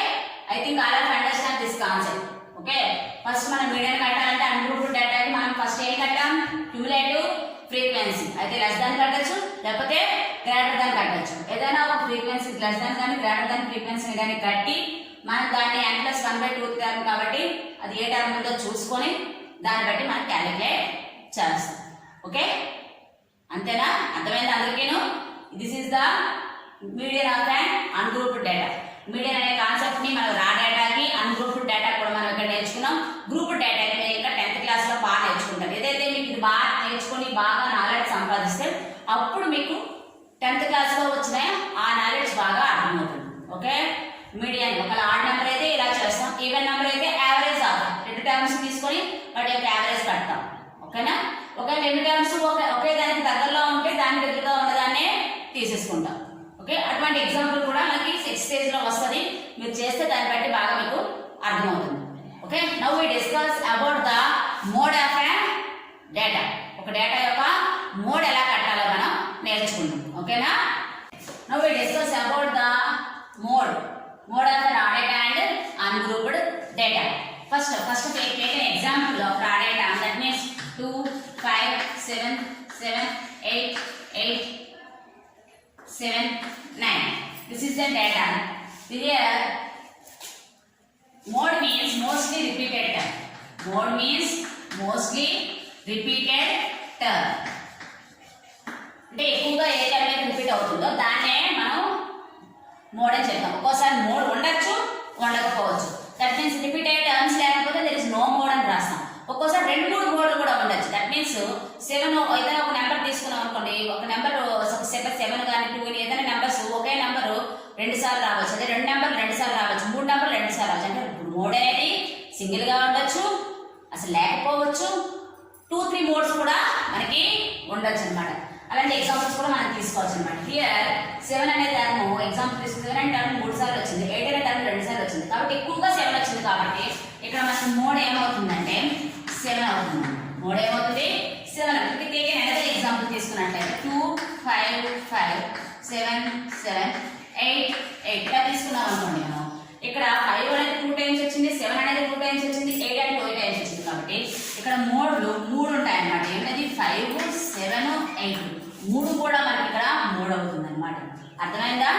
I think all of understand this concept. okay, first మనం మీడియన్ కట్టాలంటే అన్గ్రూప్డ్ డేటాకి మనం ఫస్ట్ ఏం కట్టాం? Cumulative frequency. అయితే లెస్ దాన్ కట్టచ్చు, లేకపోతే గ్రేటర్ దాన్ కట్టచ్చు. ఏదైనా ఒక ఫ్రీక్వెన్సీ లెస్ దాన్ కానీ గ్రేటర్ దాన్ ఫ్రీక్వెన్సీ కానీ కట్టి మనం దాన్ని n ప్లస్ 1/2 టర్మ్ కాబట్టి అది ఏ టర్మ్ ఉందో చూసుకొని దాన్ని బట్టి మనం క్యాలిక్యులేట్ చేస్తాం. ఓకే, అంతేనా? అర్థమైంది అందరికీను? This is the median of and ungrouped data. Median అనే కాన్సెప్ట్ ని మనం రా డేటాకి అన్గ్రూప్డ్ డేటా కూడా మనం ఇక్కడ నేర్చుకున్నాం. గ్రూప్డ్ డేటాని మీరు ఇంకా 10th క్లాస్ లో బాగా నేర్చుకుంటారు. ఏదైతే మీకు ఇది బాగా నేర్చుకుని బాగా నాలెడ్జ్ సంపాదిస్తే అప్పుడు మీకు 10th క్లాస్ లో వచ్చిన ఆ నాలెడ్జ్ బాగా అర్థమవుతుంది. ఓకే, మీడియన్ ఒక ఆడ్ నెంబర్ అయితే ఇలా చేస్తాం, ఈవెన్ నెంబర్ అయితే యావరేజ్ ఆఫ్ రెండు టర్మ్స్ తీసుకొని వాటి యొక్క యావరేజ్ కడతాం. ఓకేనా? ఒక రెండు టర్మ్స్ ఒకే దానికి దగ్గరలో ఉంటే దానికి దగ్గరగా ఉన్నదాన్నే తీసేసుకుంటాం. ఓకే, అటువంటి ఎగ్జాంపుల్ కూడా మనకి 6th స్టేజ్ లో వస్తుంది. మీరు చేస్తే దాన్ని బట్టి బాగా మీకు అర్థమవుతుంది. Okay, now we discuss about the mode of data. ఒక డేటా యొక్క మోడ్ ఎలా కట్టాలో మనం నేర్చుకుంటాం. ఓకేనా? Now we discuss about the mode of the raw data and ungrouped data. First take an example of raw data, that means 2 5 7 7 8 8 7 9. This is the data. Here mode means mostly repeated term. Mode means mostly repeated term. అంటే ఎక్కువగా ఏ term అయితే repeat అవుతుందో దాన్నే మనం mode అని చెప్తాం. ఒక్కోసారి mode ఉండొచ్చు, ఉండకపోవచ్చు. దట్ మీన్స్ రిపీటెడ్ టర్మ్స్ లేకపోతే దర్ ఇస్ నో మోడ్ అని రాస్తాం. ఒక్కోసారి 2-3 మోడ్లు కూడా ఉండొచ్చు. దట్ మీన్స్ 7 ఏదైనా ఒక నెంబర్ తీసుకున్నాం అనుకోండి, ఒక నెంబర్ 7 కానీ 2 కానీ ఏదైనా నెంబర్స్ ఒకే నెంబర్ 2 సార్లు రావచ్చు. అదే 2 నెంబర్లు 2 సార్లు రావచ్చు, 3 నెంబర్లు 2 సార్లు రావచ్చు. అంటే మోడ్ అనేది సింగిల్ గా ఉండొచ్చు, అసలు లేకపోవచ్చు. 2-3 మోడ్స్ కూడా మనకి ఉండొచ్చు అనమాట. అలాంటి ఎగ్జాంపుల్స్ కూడా మనం తీసుకోవచ్చు అనమాట. హియర్ 7 అనే టర్మ్ ఎగ్జాంపుల్ తీసుకుంటే 7 అనే టర్మ్ 3 సార్లు వచ్చింది, 8 అనే టర్మ్ 2 సార్లు వచ్చింది. కాబట్టి ఎక్కువగా 7 వచ్చింది కాబట్టి ఇక్కడ మనకి మోడ్ ఏమవుతుందంటే 7 అవుతుంది. మోడ్ ఏమవుతుంది? 7. టేక్ అనదర్ ఎగ్జాంపుల్ తీసుకున్నట్లయితే 2 5 5 7 7 8 8 ఇలా తీసుకున్నాం అనుకోండి. మనం ఇక్కడ 5 అనేది 2 టైమ్స్ వచ్చింది, 7 అనేది 2 టైమ్స్ వచ్చింది, 8 అనేది 2 టైమ్స్ వచ్చింది. కాబట్టి ఇక్కడ మోడ్లు 3 ఉంటాయి అన్నమాట. ఏంటది? 5 7 8 3 కూడా మనకి ఇక్కడ మోడ్ అవుతుంది అనమాట. అర్థమైందా?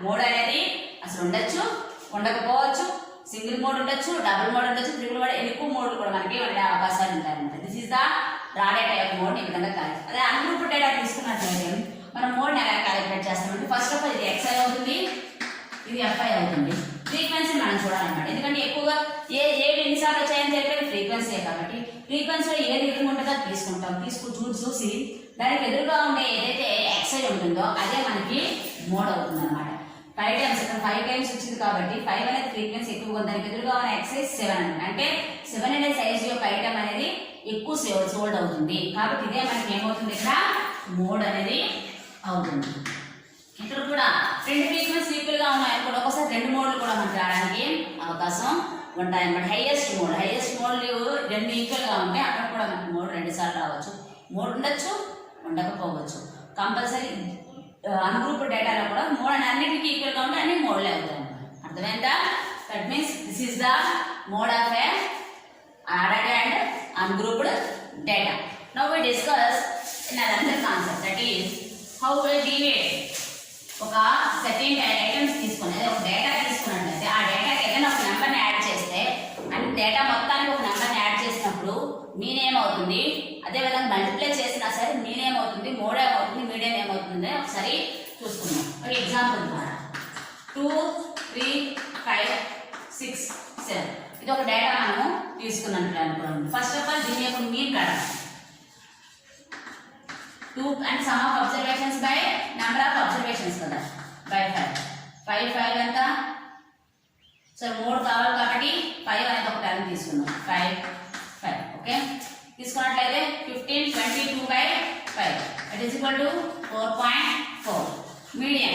మోడ్ అనేది అసలు ఉండొచ్చు, ఉండకపోవచ్చు, సింగిల్ మోడ్ ఉండొచ్చు, డబుల్ మోడ్ ఉండొచ్చు, ట్రిపుల్ మోడ్, ఎక్కువ మోడ్లు కూడా మనకి ఉండే అవకాశాలు ఉంటాయి అనమాట. This is the raw data యొక్క మోడ్. ఈ విధంగా క్యాలిక్యులేట్. అదే అన్గ్రూప్డ్ డేటా తీసుకున్నట్లయితే మనం మోడ్ని ఎలా క్యాలిక్యులేట్ చేస్తామంటే ఫస్ట్ ఆఫ్ ఆల్ ఇది xi అవుతుంది, ఇది fi అవుతుంది. ఫ్రీక్వెన్సీ మనం చూడాలన్నమాట. ఎందుకంటే ఎక్కువగా ఏ ఎన్నిసార్లు వచ్చాయని చెప్పేది ఫ్రీక్వెన్సీ కాబట్టి ఫ్రీక్వెన్సీలో ఏది ఎక్కువ ఉంటుందో తీసుకుంటాం. చూసి దానికి ఎదురుగా ఉండే ఏదైతే ఎక్సై ఉంటుందో అదే మనకి మోడ్ అవుతుంది అనమాట. 5 టైమ్స్ ఇక్కడ 5 టైమ్స్ వచ్చింది కాబట్టి 5 అనేది ఫ్రీక్వెన్సీ ఎక్కువగా ఉంది. దానికి ఎదురుగా ఉన్న ఎక్సై 7 అంటే 7 అనే సైజ్ యొక్క ఐటమ్ అనేది ఎక్కువ సోల్డ్ అవుతుంది కాబట్టి ఇదే మనకి ఏమవుతుంది ఇక్కడ మోడ్ అనేది అవుతుంది. ఇక్కడ కూడా 2 ఫ్రీక్వెన్సీ ఈక్వల్ గా ఉన్నాయి అనుకోండి, ఒకసారి 2 మోడ్లు కూడా మనకి రావడానికి అవకాశం ఉంటాయన్నమాట. హైయెస్ట్ మోడ్ 2 ఈక్వల్ గా ఉంటే అక్కడ కూడా మనకి మోడ్ 2 సార్లు రావచ్చు. మోడ్ ఉండొచ్చు, ఉండకపోవచ్చు. కంపల్సరీ అన్గ్రూప్ డేటాలో కూడా మోడ్ అన్నిటికీ ఈక్వల్ గా ఉంటే అన్ని మోడ్లే అవుతాయి అన్నమాట. అర్థమైందా? That means this is the mode of a ordered and ungrouped data. Now we discuss another concept, that is how we deviate. ఒక సెకండ్ ఐటమ్స్ తీసుకుని అదే ఒక డేటా తీసుకున్నట్లయితే ఆ డేటాకి ఏదైనా ఒక నెంబర్ని యాడ్ చేస్తే అంటే డేటా మొత్తానికి ఒక నెంబర్ని యాడ్ చేసినప్పుడు మీన్ ఏమవుతుంది, అదేవిధంగా మల్టిప్లై చేసినా సరే మీన్ ఏమవుతుంది, మోడ్ ఏమవుతుంది, మీడియం ఏమవుతుంది ఒకసారి చూసుకుందాం. ఒక ఎగ్జాంపుల్ ద్వారా 2, 3, 5, 6, 7 ఇది ఒక డేటా మనము తీసుకున్నట్లు అనుకోండి. ఫస్ట్ ఆఫ్ ఆల్ దీని యొక్క మీన్ కడదాం. 2 and sum of observations by number of observations కదా by 5 ఎంత, సో మోడ్ కావాలి కాబట్టి 5 అనేది ఒక టర్మ్ తీసుకుందాం. 5 ఓకే తీసుకున్నట్లయితే 15 22 by 5 that is equal to 4.4. Medium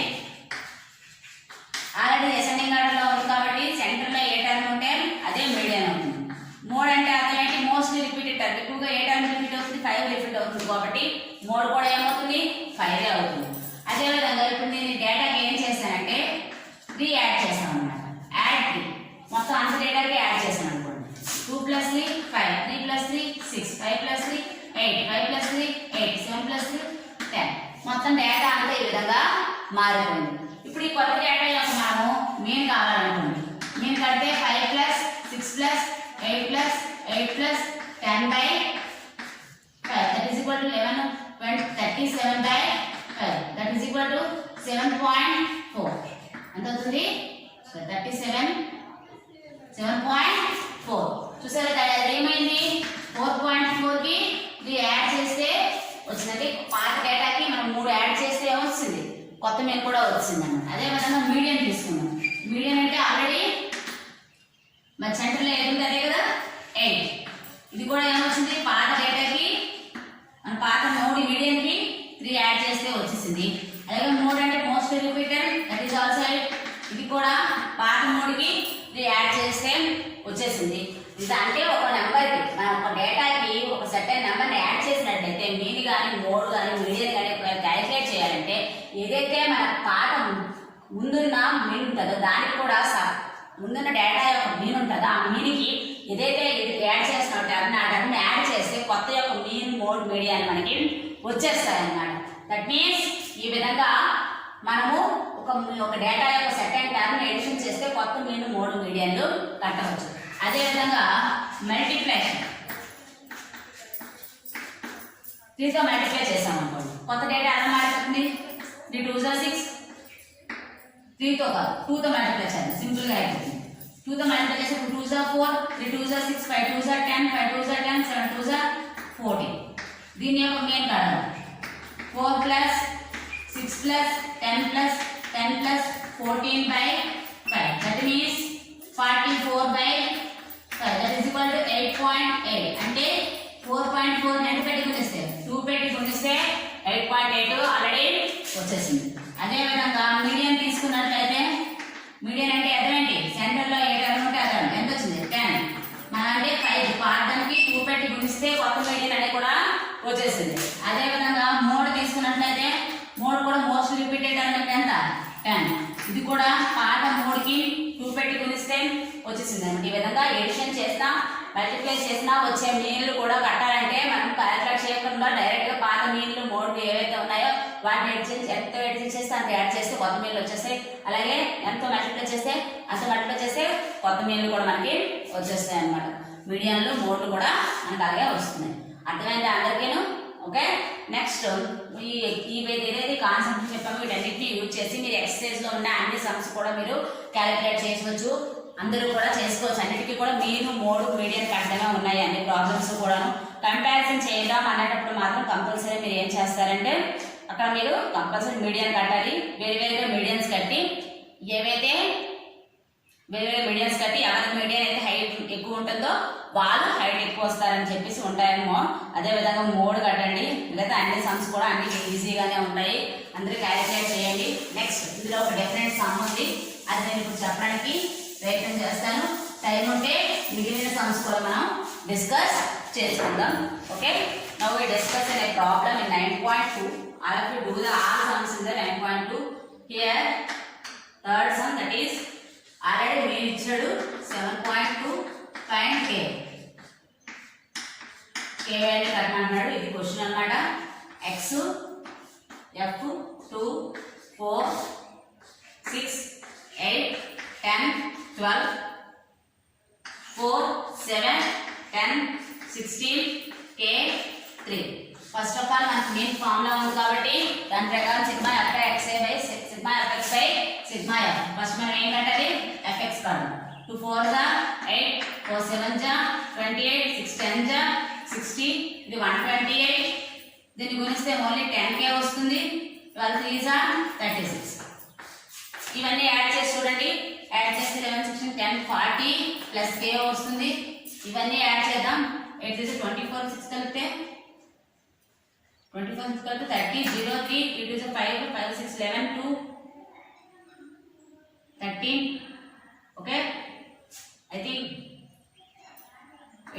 already ascending order లో ఉంది కాబట్టి సెంటర్ లో ఏ టర్మ్ ఉంటే అదే మీడియం అవుతుంది. మోడ్ అంటే అర్థం ఏంటి, మోస్ట్లీ రిపీటెడ్ టర్మ్. ఎక్కువగా ఏ టర్మ్ రిపీట్ అవుతుంది, 5 రిపీట్ అవుతుంది కాబట్టి మోడ్ కూడా ఏమవుతుంది 5 అవుతుంది. అదేవిధంగా ఇప్పుడు నేను డేటాకి ఏం చేశానంటే 3 యాడ్ చేశాను అనమాట. యాడ్ 3 మొత్తం అంత డేటాకి యాడ్ చేశాను అనుకోండి. 2 + 3 5, 3 + 3 6, 5 + 3 8, 5 + 3 8, 7 + 3 10 మొత్తం డేటా అంతా ఈ విధంగా మారిపోయింది. ఇప్పుడు ఈ కొత్త డేటా యొక్క మనము మీన్ కావాలనుకోండి. మీన్ కడితే 5 + 6 + 8 + 8 + 10 by 5 that is equal to 11 37 by 5 that is equal to 7.4 ఎంత అవుతుంది, సో 7.4 చూసారా ఏమైంది 4.4 కి 3 యాడ్ చేస్తే వచ్చిందంటే పాత డేటాకి మనం 3 యాడ్ చేస్తే ఏమొచ్చింది, కొత్త మీన్ కూడా వచ్చింది అన్నమాట. అదే విధంగా మీడియం తీసుకున్నాం. మీడియం అంటే ఆల్రెడీ మన సెంటర్లో ఏది అదే కదా 8. ఇది కూడా ఏమొచ్చింది, పాత డేటాకి మన పాత మోడ్ మీడియంకి 3 యాడ్ చేస్తే వచ్చేసింది. అలాగే మోడ్ అంటే most repeated that is also 8. ఇది కూడా పాత మోడ్కి 3 యాడ్ చేస్తే వచ్చేసింది. ఇది అంటే ఒక నెంబర్కి మన ఒక డేటాకి ఒక సర్టెన్ నెంబర్ని యాడ్ చేసినట్లయితే మీన్ కానీ మోడ్ కానీ మీడియం కానీ క్యాలిక్యులేట్ చేయాలంటే ఏదైతే మన పాత ముందున్న మీన్ ఉంటుందో దానికి కూడా ముందున్న డేటా యొక్క మీన్ ఉంటుందో ఆ మీన్కి ఏదైతే యాడ్ చేసిన టర్మ్ ఆ టర్మ్ని యాడ్ చేస్తే కొత్త యొక్క మీన్ మోడ్ మీడియాన్ని మనకి వచ్చేస్తాయి అన్నమాట. దట్ మీన్స్ ఈ విధంగా మనము ఒక డేటా యొక్క సెకండ్ టర్మ్ని ఎడిషన్ చేస్తే కొత్త మీన్ మోడ్ మీడియాలు కట్టవచ్చు. అదేవిధంగా మల్టిప్లేషన్ 3తో మల్టిప్లై చేసాం అనుకోండి, కొత్త డేటా ఎలా మారిపోతుంది, 3 2 6 3తో కాదు 2తో మల్టిప్లై చేయాలి, సింపుల్ గా అయిపోతుంది. 2తో మల్టిప్లై చేస్తే 2 2 4 3 2 6 5 2 10 5 2 10 7 2 14. దీని యొక్క మెయిన్ కాదు 4 + 6 + 10 + 10 + 14 by 5 that means 44 by 5 that is equal to 8.8. అంటే 4.4 ఎంత పెట్టి గుణిస్తే 2 పెట్టి గుణిస్తే 8.8 ఆల్రెడీ వచ్చేసింది. అదే విధంగా మీడియం తీసుకున్నట్లయితే మీడియం అంటే అదేంటి, సెంటర్ లో ఏ టర్మ్ ఉంటే అదే ఎంత వచ్చింది 10. మన అంటే 5 పాఠానికి 2 పెట్టి గుణిస్తే కొత్త మీడియం అనేది కూడా వచ్చేసింది. అదే విధంగా మోడ్ తీసుకున్నట్లయితే మోడ్ కూడా మోస్ట్ రిపీటెడ్ అంటే ఎంత 10. ఇది కూడా పాత మోడ్కి 2 పెట్టి గుణిస్తే వచ్చేసింది అనమాట. ఈ విధంగా ఎడిషన్ చేసినా మల్టిప్లై చేసినా వచ్చే మీన్లు కూడా కట్టాలంటే మనం క్యాలిక్యులేట్ చేయకుండా డైరెక్ట్గా పాత మీన్లు మోడ్ ఏవైతే ఉన్నాయో వాటిని ఎంత ఎడిషన్ చేస్తే అంత యాడ్ చేస్తే కొత్త మీన్లు వచ్చేస్తాయి. అలాగే ఎంతో మల్టిప్లై చేస్తే అంత మల్టిప్లై చేస్తే కొత్త మీన్లు కూడా మనకి వచ్చేస్తాయి అనమాట. మీడియంలో మోడ్లు కూడా మనకు అలాగే వస్తున్నాయి. అర్థమైంది అందరికీను? ఓకే, నెక్స్ట్ ఏదైతే కాన్సెప్ట్ చెప్పామో వీటన్నిటిని యూజ్ చేసి మీరు ఎక్సర్సైజ్ లో ఉన్న అన్ని సమ్స్ కూడా మీరు క్యాలిక్యులేట్ చేసుకోవచ్చు. అందరూ కూడా చేసుకోవచ్చు. అన్నిటికీ కూడా మీన్, మోడ్, మీడియం కట్టడమే ఉన్నాయి అన్ని ప్రాబ్లమ్స్ కూడాను. కంపారిజన్ చేద్దాం అనేటప్పుడు మాత్రం కంపల్సరీ మీరు ఏం చేస్తారంటే అక్కడ మీరు కంపల్సరీ మీడియం కట్టాలి. వేరువేరుగా మీడియన్స్ కట్టి ఏవైతే వేరువేరు మీడియన్స్ కట్టి ఎవరి మీడియం అయితే హైట్ ఎక్కువ ఉంటుందో వాళ్ళు హైట్ ఎక్కువ వస్తారని చెప్పేసి ఉంటాయేమో. అదేవిధంగా మోడ్ కట్టండి. మిగతా అన్ని సమ్స్ కూడా అన్ని ఈజీగానే ఉంటాయి. అందరూ క్యాలిక్యులేట్ చేయండి. నెక్స్ట్ ఇందులో ఒక డిఫరెంట్ సమ్ ఉంది, అది నేను ఇప్పుడు చెప్పడానికి ప్రయత్నం చేస్తాను. టైం ఉంటే మిగిలిన సమ్స్ కూడా మనం డిస్కస్ చేసుకుందాం. Okay, now we discuss a problem in 9.2. all of you do the all sums in the 9.2. here third sum, that is already మేము ఇచ్చాడు 7.2. find k వాల్యూ కట్టమంటున్నాడు. ఇది క్వశ్చన్ అన్నమాట. x f 2 4 6 8 10 12 4 7 10 16 k 3. First of all మనకి main formula ఉంది కాబట్టి దాని ప్రకారం sigma F X by sigma F X by sigma F. First మనం ఏం కట్టాలి? ఎఫ్ఎక్స్ కాదు. 2 4 జా 8 4 7 జా 28 6 10 జా 60. ఇది 128. దీన్ని గుణిస్తే ఓన్లీ 10k వస్తుంది. 12 3 జా 36. ఇవన్నీ యాడ్ చేసి చూడండి. యాడ్ చేస్తే 11 16 10 40 ప్లస్ k వస్తుంది. ఇవన్నీ యాడ్ చేద్దాం. 8 3 24 6 కలిపితే 24 6 కలిపితే 30 0 3 2 2 5 5 6 11 2 13. ఓకే, ఐ థింక్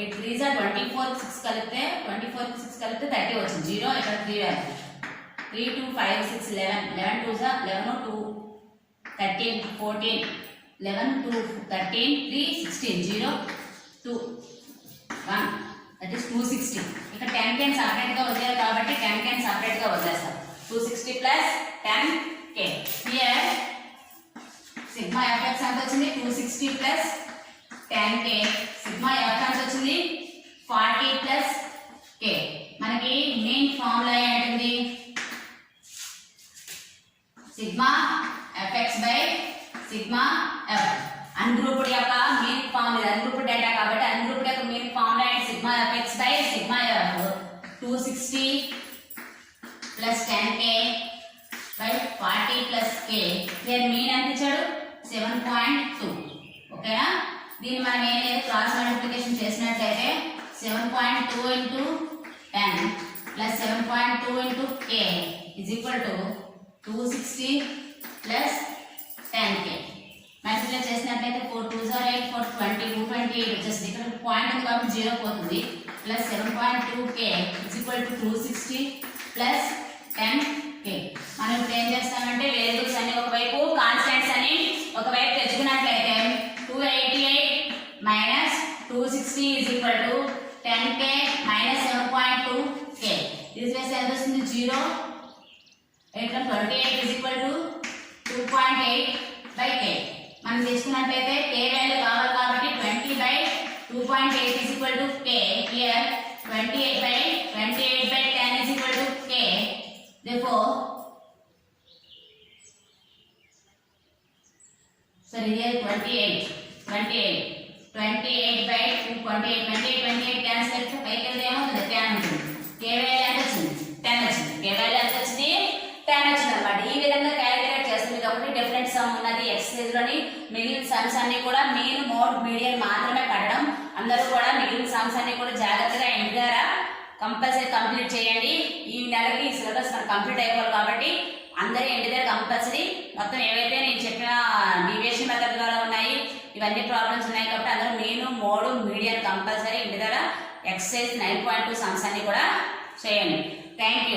8 3 24 6 కలిపితే 24 6 కలిపితే 30 వచ్చింది. 0 ఇక్కడ 3 వాల్యూ 3 2 5 6 11 11 2 11 2 13 14 11 2 13 3 16 0 2 1, that is 260. ఇక్కడ 10k సపరేట్ గా వదిలేరు కాబట్టి 10k సపరేట్ గా వదిలేస్తాం. 260 plus 10k. Here sigma F ఎంత వచ్చింది? 260 ప్లస్ 10k. సిగ్మా ఎఫ్ ఎంత వచ్చింది? 40 ప్లస్ k. మనకి మెయిన్ ఫార్ములా ఏంటిది? Sigma FX by sigma F. Ungrouped యొక్క మెయిన్ ఫార్ములా, అన్గ్రూప్డ్ డేటా కాబట్టి అన్గ్రూప్డ్ యొక్క మెయిన్ ఫార్ములా ఏంటి? Sigma FX by sigma F. 260 plus 10k by 40 plus k. దీని mean ఎంత ఇచ్చాడు? 7.2. ఓకేనా? దీన్ని మనం ఏం లేదు, క్రాస్ మల్టిప్లికేషన్ చేసినట్లయితే 7.2 into 10 plus 7.2 into k is equal to 260 plus 10k. Multiply చేసినట్లయితే 4 2 8 4 20 228 వచ్చేస్తుంది. ఇక్కడ పాయింట్ ఉంది కాబట్టి 0 పోతుంది. Plus 7.2k is equal to 260 plus 10k. మనం ఇప్పుడు ఏం చేస్తామంటే వేరియబుల్స్ అన్ని ఒకవైపు, కాన్స్టెంట్స్ అని ఒకవైపు తెచ్చుకున్నట్లయితే 288 minus 260 is equal to 10k minus 7.2k. ఇది వేస్తే ఎంత వస్తుంది? 0. 8 28 is equal to 2.8 by k. మనం తీసుకున్నట్లయితే k వాల్యూ కావాలి కాబట్టి 20 by 2.8 is equal to k. Here 28 by 10 is equal to k. therefore here 28 by 2.8 cancel అయితే పైకి వెళ్తే ఏమవుతుంది? 10 ఉంటుంది. k వాల్యూ ఎంత వచ్చింది? 10 వచ్చింది. k వాల్యూ ఎంత వచ్చింది? 10 వచ్చింది అన్నమాట. ఈ విధంగా క్యాలిక్యులేట్ చేస్తుంది. ఇది ఒకటి డిఫరెంట్ సమ్ ఉన్నది ఎక్సర్సైజ్ లోని. మిగిలిన సమ్స్ అన్ని కూడా మీన్, మోడ్, మీడియం మాత్రమే కట్టడం. అందరూ కూడా మిగిలిన సమ్స్ అన్ని కూడా జాగ్రత్తగా ఇంటి ద్వారా కంపల్సరీ కంప్లీట్ చేయండి. ఈ నెలకి సిలబస్ మనకు కంప్లీట్ అయిపోవాలి కాబట్టి అందరూ ఇంటి దగ్గర కంపల్సరీ మొత్తం ఏవైతే నేను చెప్పిన డీవియేషన్ మెథడ్ ద్వారా ఉన్నాయి, ఇవన్నీ ప్రాబ్లమ్స్ ఉన్నాయి కాబట్టి అందరూ మీన్, మోడ్, మీడియం కంపల్సరీ ఇంటి దగ్గర ఎక్సర్సైజ్ 9.2 సమ్స్ అన్ని కూడా చేయండి. Thank you.